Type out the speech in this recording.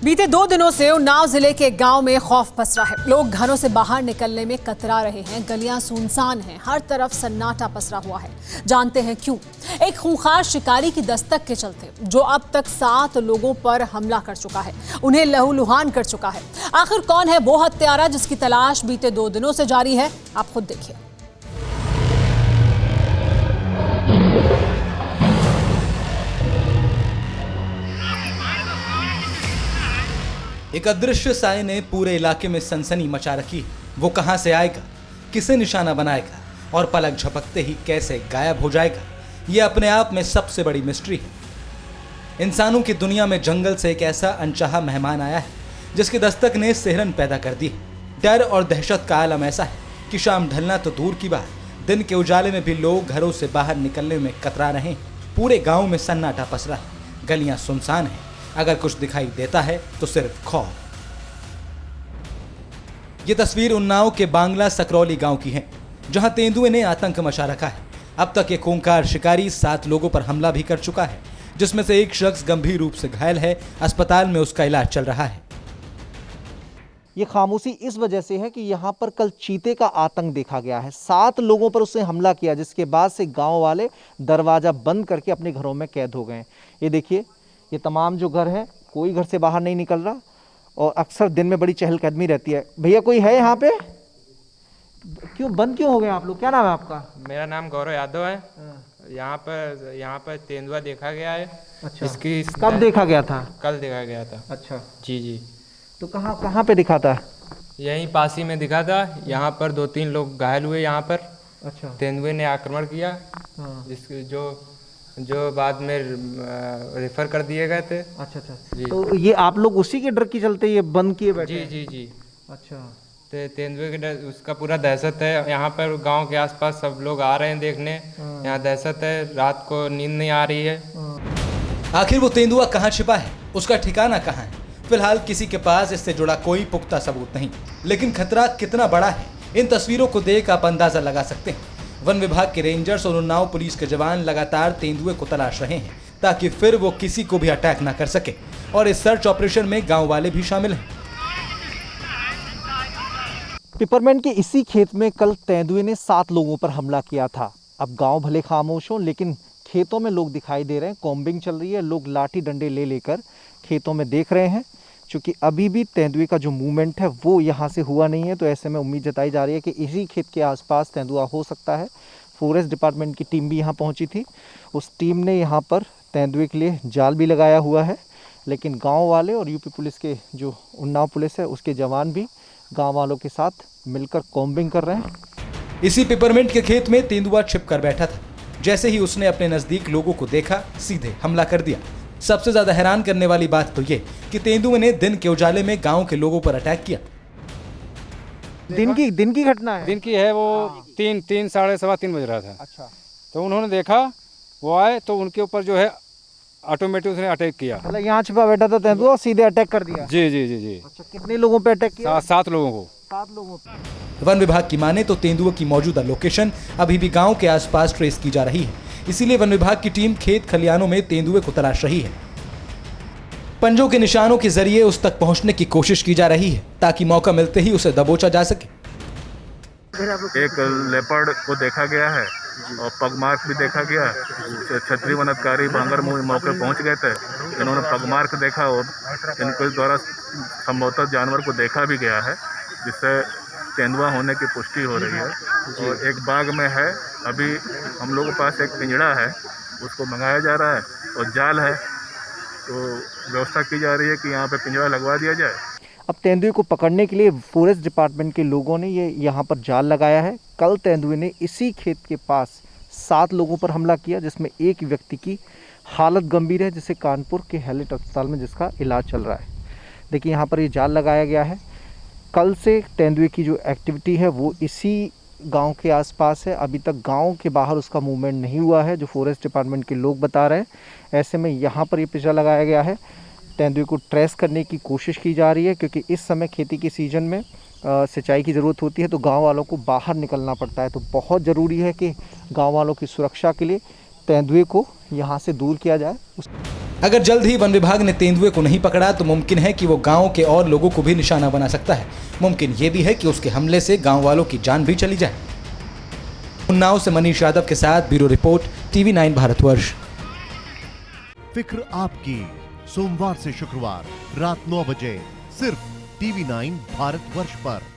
बीते 2 दिनों से उन्नाव जिले के गांव में खौफ पसरा है। लोग घरों से बाहर निकलने में कतरा रहे हैं। गलियां सुनसान हैं, हर तरफ सन्नाटा पसरा हुआ है। जानते हैं क्यों? एक खूंखार शिकारी की दस्तक के चलते जो अब तक 7 लोगों पर हमला कर चुका है, उन्हें लहूलुहान कर चुका है। आखिर कौन है वो हत्यारा जिसकी तलाश बीते 2 दिनों से जारी है? आप खुद देखिए। एक अदृश्य साए ने पूरे इलाके में सनसनी मचा रखी है। वो कहां से आएगा, किसे निशाना बनाएगा और पलक झपकते ही कैसे गायब हो जाएगा, ये अपने आप में सबसे बड़ी मिस्ट्री है। इंसानों की दुनिया में जंगल से एक ऐसा अनचाहा मेहमान आया है जिसकी दस्तक ने सिहरन पैदा कर दी है। डर और दहशत का आलम ऐसा है कि शाम ढलना तो दूर की बात, दिन के उजाले में भी लोग घरों से बाहर निकलने में कतरा रहे हैं। पूरे गांव में सन्नाटा पसरा है, गलियां सुनसान हैं। अगर कुछ दिखाई देता है तो सिर्फ खौफ। ये तस्वीर उन्नाव के बांग्ला सकरौली गांव की है, जहां तेंदुए ने आतंक मचा रखा है। अब तक ये खूंखार शिकारी 7 लोगों पर हमला भी कर चुका है, जिसमें से एक शख्स गंभीर रूप से घायल है। अस्पताल में उसका इलाज चल रहा है। ये खामोशी इस वजह से है कि यहाँ पर कल चीते का आतंक देखा गया है। 7 लोगों पर उसने हमला किया, जिसके बाद से गांव वाले दरवाजा बंद करके अपने घरों में कैद हो गए। ये देखिए, ये तमाम जो घर हैं, कोई घर से बाहर नहीं निकल रहा और अक्सर दिन में बड़ी चहलकदमी रहती है। भैया कोई है यहाँ पे? क्यों बंद क्यों हो गए आप लोग? क्या नाम है आपका? मेरा नाम गौरव यादव है। यहाँ पर तेंदुआ देखा गया है। अच्छा, इसकी कब देखा गया था? कल देखा गया था। अच्छा जी जी। तो कहाँ पे दिखा था? यहीं पास ही में दिखा था। यहाँ पर 2-3 लोग घायल हुए यहाँ पर। अच्छा, तेंदुए ने आक्रमण किया, जिसके जो बाद में रेफर कर दिए गए थे। अच्छा अच्छा जी। तो ये आप लोग उसी के डर के चलते ये बंद किए बैठे? जी जी जी। अच्छा, तेंदुए के डर, उसका पूरा दहशत है। यहाँ पर गांव के आसपास सब लोग आ रहे हैं देखने। यहाँ दहशत है, रात को नींद नहीं आ रही है। आखिर वो तेंदुआ कहाँ छिपा है, उसका ठिकाना कहाँ है? फिलहाल किसी के पास इससे जुड़ा कोई पुख्ता सबूत नहीं, लेकिन खतरा कितना बड़ा है इन तस्वीरों को देख आप अंदाजा लगा सकते हैं। वन विभाग के रेंजर्स और उन्नाव पुलिस के जवान लगातार तेंदुए को तलाश रहे हैं, ताकि फिर वो किसी को भी अटैक ना कर सके। और इस सर्च ऑपरेशन में गांव वाले भी शामिल हैं। पिपरमेंट के इसी खेत में कल तेंदुए ने 7 लोगों पर हमला किया था। अब गांव भले खामोश हो, लेकिन खेतों में लोग दिखाई दे रहे हैं। कॉम्बिंग चल रही है, लोग लाठी डंडे ले लेकर खेतों में देख रहे हैं। क्योंकि अभी भी तेंदुए का जो मूवमेंट है वो यहाँ से हुआ नहीं है, तो ऐसे में उम्मीद जताई जा रही है कि इसी खेत के आसपास तेंदुआ हो सकता है। फॉरेस्ट डिपार्टमेंट की टीम भी यहाँ पहुँची थी। उस टीम ने यहाँ पर तेंदुए के लिए जाल भी लगाया हुआ है, लेकिन गांव वाले और यूपी पुलिस के जो उन्नाव पुलिस है उसके जवान भी गांव वालों के साथ मिलकर कॉम्बिंग कर रहे हैं। इसी पिपरमेंट के खेत में तेंदुआ छिप कर बैठा था। जैसे ही उसने अपने नजदीक लोगों को देखा, सीधे हमला कर दिया। सबसे ज्यादा हैरान करने वाली बात तो ये कि तेंदुए ने दिन के उजाले में गांव के लोगों पर अटैक किया। दिन की घटना है। दिन की है। वो 3 साढ़े 3 बज रहा था। अच्छा, तो उन्होंने देखा, वो आए तो उनके ऊपर जो है ऑटोमेटिक उसने अटैक किया। मतलब यहाँ छिपा बैठा था तेंदुआ और सीधे अटैक कर दिया। जी जी जी जी। अच्छा, कितने लोगों पे अटैक किया? 7 लोगों को। 7 लोगों पे। वन विभाग की माने तो तेंदुए की मौजूदा लोकेशन अभी भी गांव के आसपास ट्रेस की जा रही है। इसीलिए वन विभाग की टीम खेत खलियानों में तेंदुए को तलाश रही है। पंजों के निशानों के जरिए उस तक पहुंचने की कोशिश की जा रही है, ताकि मौका मिलते ही उसे दबोचा जा सके। एक लेपर्ड को देखा गया है और पगमार्क भी देखा गया। क्षत्रिय वन अधिकारी बांगर मौके पहुंच गए थे, इन्होंने पगमार्क देखा और इनके द्वारा संभवतः जानवर को देखा भी गया है, जिससे तेंदुआ होने की पुष्टि हो रही है। और एक बाग में है, अभी हम लोगों के पास एक पिंजड़ा है, उसको मंगाया जा रहा है और जाल है, तो व्यवस्था की जा रही है कि यहाँ पे पिंजरा लगवा दिया जाए। अब तेंदुए को पकड़ने के लिए फॉरेस्ट डिपार्टमेंट के लोगों ने ये यहाँ पर जाल लगाया है। कल तेंदुए ने इसी खेत के पास 7 लोगों पर हमला किया, जिसमें एक व्यक्ति की हालत गंभीर है, जिसे कानपुर के हैलेट अस्पताल में जिसका इलाज चल रहा है। देखिए, यहाँ पर ये जाल लगाया गया है। कल से तेंदुए की जो एक्टिविटी है वो इसी गांव के आसपास है। अभी तक गांव के बाहर उसका मूवमेंट नहीं हुआ है, जो फॉरेस्ट डिपार्टमेंट के लोग बता रहे हैं। ऐसे में यहाँ पर ये पिंजरा लगाया गया है। तेंदुए को ट्रेस करने की कोशिश की जा रही है, क्योंकि इस समय खेती के सीज़न में सिंचाई की ज़रूरत होती है, तो गांव वालों को बाहर निकलना पड़ता है। तो बहुत ज़रूरी है कि गांव वालों की सुरक्षा के लिए तेंदुए को यहाँ से दूर किया जाए। अगर जल्द ही वन विभाग ने तेंदुए को नहीं पकड़ा तो मुमकिन है कि वो गांव के और लोगों को भी निशाना बना सकता है। मुमकिन ये भी है कि उसके हमले से गांव वालों की जान भी चली जाए। उन्नाव से मनीष यादव के साथ ब्यूरो रिपोर्ट, TV9 भारतवर्ष। फिक्र आपकी, सोमवार से शुक्रवार रात 9 बजे सिर्फ TV9 भारतवर्ष पर।